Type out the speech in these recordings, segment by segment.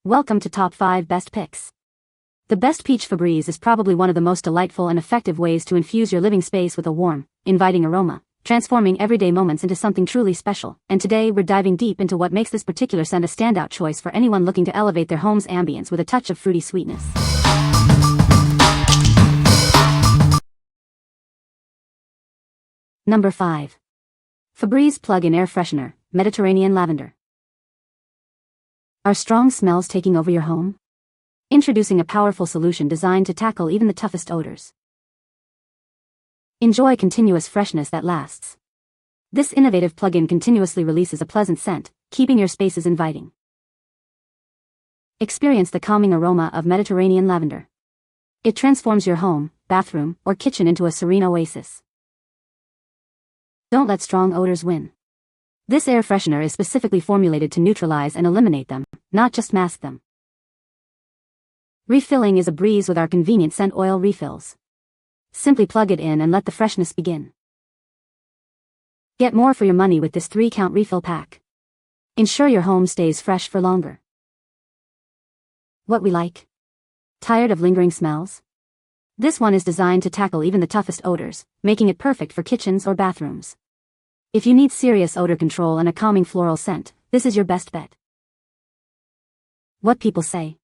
Welcome to Top 5 Best Picks. The best Peach Fabreeze is probably one of the most delightful and effective ways to infuse your living space with a warm, inviting aroma, transforming everyday moments into something truly special. And today we're diving deep into what makes this particular scent a standout choice for anyone looking to elevate their home's ambience with a touch of fruity sweetness. Number 5. Febreze Plug-in Air Freshener, Mediterranean Lavender. Are strong smells taking over your home? Introducing a powerful solution designed to tackle even the toughest odors. Enjoy continuous freshness that lasts. This innovative plug-in continuously releases a pleasant scent, keeping your spaces inviting. Experience the calming aroma of Mediterranean lavender. It transforms your home, bathroom, or kitchen into a serene oasis. Don't let strong odors win. This air freshener is specifically formulated to neutralize and eliminate them, not just mask them. Refilling is a breeze with our convenient scent oil refills. Simply plug it in and let the freshness begin. Get more for your money with this 3-count refill pack. Ensure your home stays fresh for longer. What we like? Tired of lingering smells? This one is designed to tackle even the toughest odors, making it perfect for kitchens or bathrooms. If you need serious odor control and a calming floral scent, this is your best bet. What people say.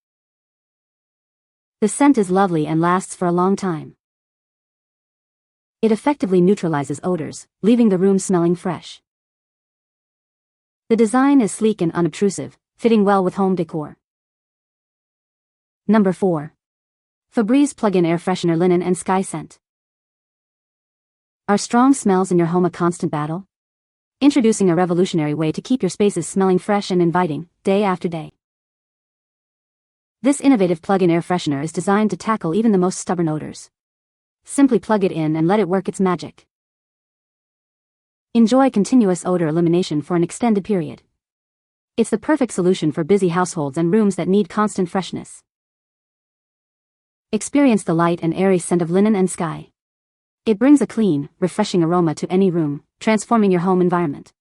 The scent is lovely and lasts for a long time. It effectively neutralizes odors, leaving the room smelling fresh. The design is sleek and unobtrusive, fitting well with home decor. Number 4. Febreze Plug-in Air Freshener Linen and Sky Scent. Are strong smells in your home a constant battle? Introducing a revolutionary way to keep your spaces smelling fresh and inviting, day after day. This innovative plug-in air freshener is designed to tackle even the most stubborn odors. Simply plug it in and let it work its magic. Enjoy continuous odor elimination for an extended period. It's the perfect solution for busy households and rooms that need constant freshness. Experience the light and airy scent of linen and sky. It brings a clean, refreshing aroma to any room, transforming your home environment.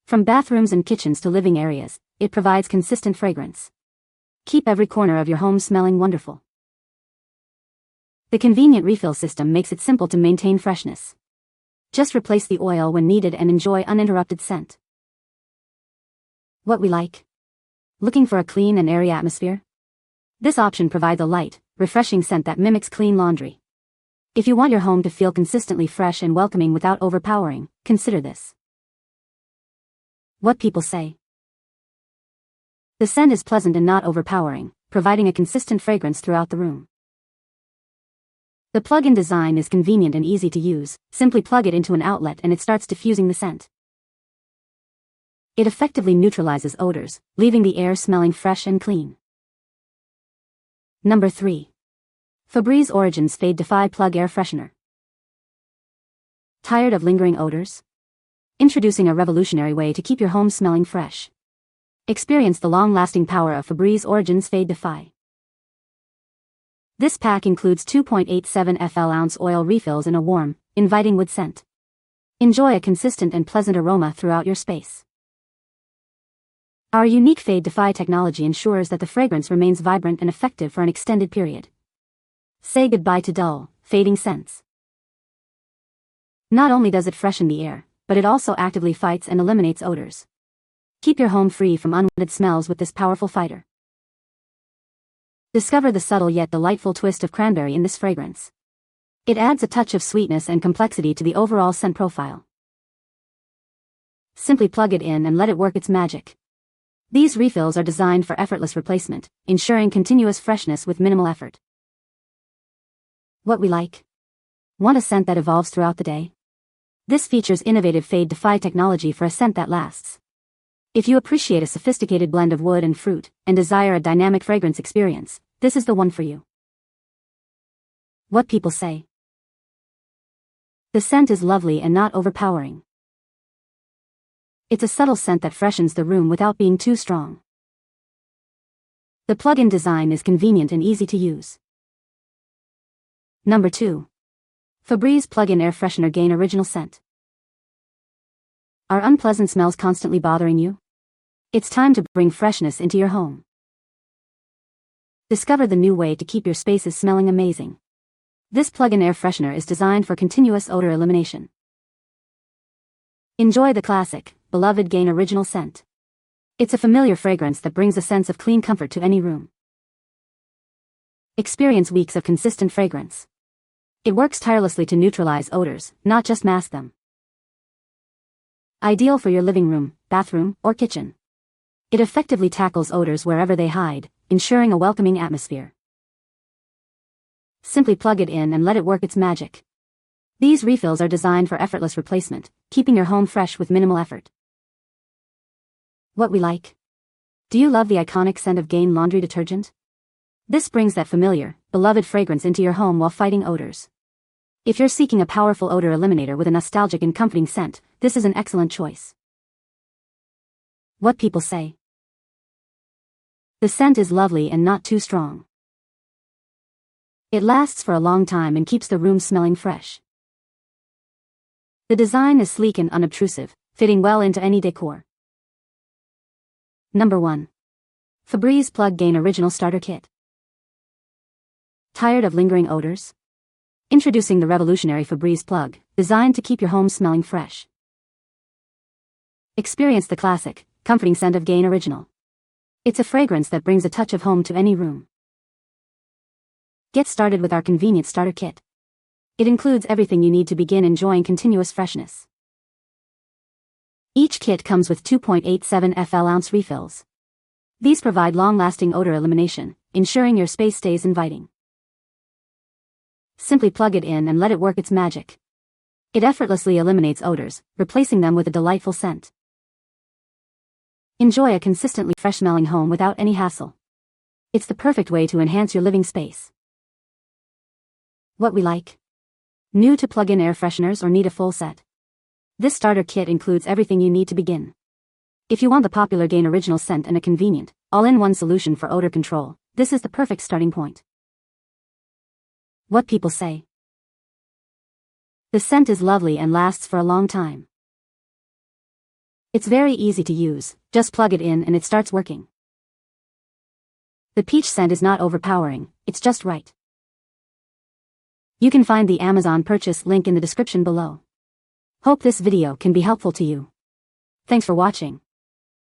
From bathrooms and kitchens to living areas, it provides consistent fragrance. Keep every corner of your home smelling wonderful. The convenient refill system makes it simple to maintain freshness. Just replace the oil when needed and enjoy uninterrupted scent. What we like? Looking for a clean and airy atmosphere? This option provides a light, refreshing scent that mimics clean laundry. If you want your home to feel consistently fresh and welcoming without overpowering, consider this. What people say. The scent is pleasant and not overpowering, providing a consistent fragrance throughout the room. The plug-in design is convenient and easy to use. Simply plug it into an outlet and it starts diffusing the scent. It effectively neutralizes odors, leaving the air smelling fresh and clean. Number 3. Febreze Origins Fade Defy Plug Air Freshener. Tired of lingering odors? Introducing a revolutionary way to keep your home smelling fresh. Experience the long-lasting power of Febreze Origins Fade Defy. This pack includes 2.87 fl-ounce oil refills in a warm, inviting wood scent. Enjoy a consistent and pleasant aroma throughout your space. Our unique Fade Defy technology ensures that the fragrance remains vibrant and effective for an extended period. Say goodbye to dull, fading scents. Not only does it freshen the air, but it also actively fights and eliminates odors. Keep your home free from unwanted smells with this powerful fighter. Discover the subtle yet delightful twist of cranberry in this fragrance. It adds a touch of sweetness and complexity to the overall scent profile. Simply plug it in and let it work its magic. These refills are designed for effortless replacement, ensuring continuous freshness with minimal effort. What we like? Want a scent that evolves throughout the day? This features innovative Fade Defy technology for a scent that lasts. If you appreciate a sophisticated blend of wood and fruit, and desire a dynamic fragrance experience, this is the one for you. What people say. The scent is lovely and not overpowering. It's a subtle scent that freshens the room without being too strong. The plug-in design is convenient and easy to use. Number 2. Febreze Plug-in Air Freshener Gain Original Scent. Are unpleasant smells constantly bothering you? It's time to bring freshness into your home. Discover the new way to keep your spaces smelling amazing. This plug-in air freshener is designed for continuous odor elimination. Enjoy the classic, beloved Gain Original scent. It's a familiar fragrance that brings a sense of clean comfort to any room. Experience weeks of consistent fragrance. It works tirelessly to neutralize odors, not just mask them. Ideal for your living room, bathroom, or kitchen. It effectively tackles odors wherever they hide, ensuring a welcoming atmosphere. Simply plug it in and let it work its magic. These refills are designed for effortless replacement, keeping your home fresh with minimal effort. What we like. Do you love the iconic scent of Gain laundry detergent? This brings that familiar, beloved fragrance into your home while fighting odors. If you're seeking a powerful odor eliminator with a nostalgic and comforting scent, this is an excellent choice. What people say. The scent is lovely and not too strong. It lasts for a long time and keeps the room smelling fresh. The design is sleek and unobtrusive, fitting well into any decor. Number 1. Febreze Plug Gain Original Starter Kit. Tired of lingering odors? Introducing the revolutionary Febreze plug, designed to keep your home smelling fresh. Experience the classic, comforting scent of Gain Original. It's a fragrance that brings a touch of home to any room. Get started with our convenient starter kit. It includes everything you need to begin enjoying continuous freshness. Each kit comes with 2.87 fl-ounce refills. These provide long-lasting odor elimination, ensuring your space stays inviting. Simply plug it in and let it work its magic. It effortlessly eliminates odors, replacing them with a delightful scent. Enjoy a consistently fresh-smelling home without any hassle. It's the perfect way to enhance your living space. What we like. New to plug-in air fresheners or need a full set? This starter kit includes everything you need to begin. If you want the popular Gain Original scent and a convenient, all-in-one solution for odor control, this is the perfect starting point. What people say. The scent is lovely and lasts for a long time. It's very easy to use, just plug it in and it starts working. The peach scent is not overpowering, it's just right. You can find the Amazon purchase link in the description below. Hope this video can be helpful to you. Thanks for watching.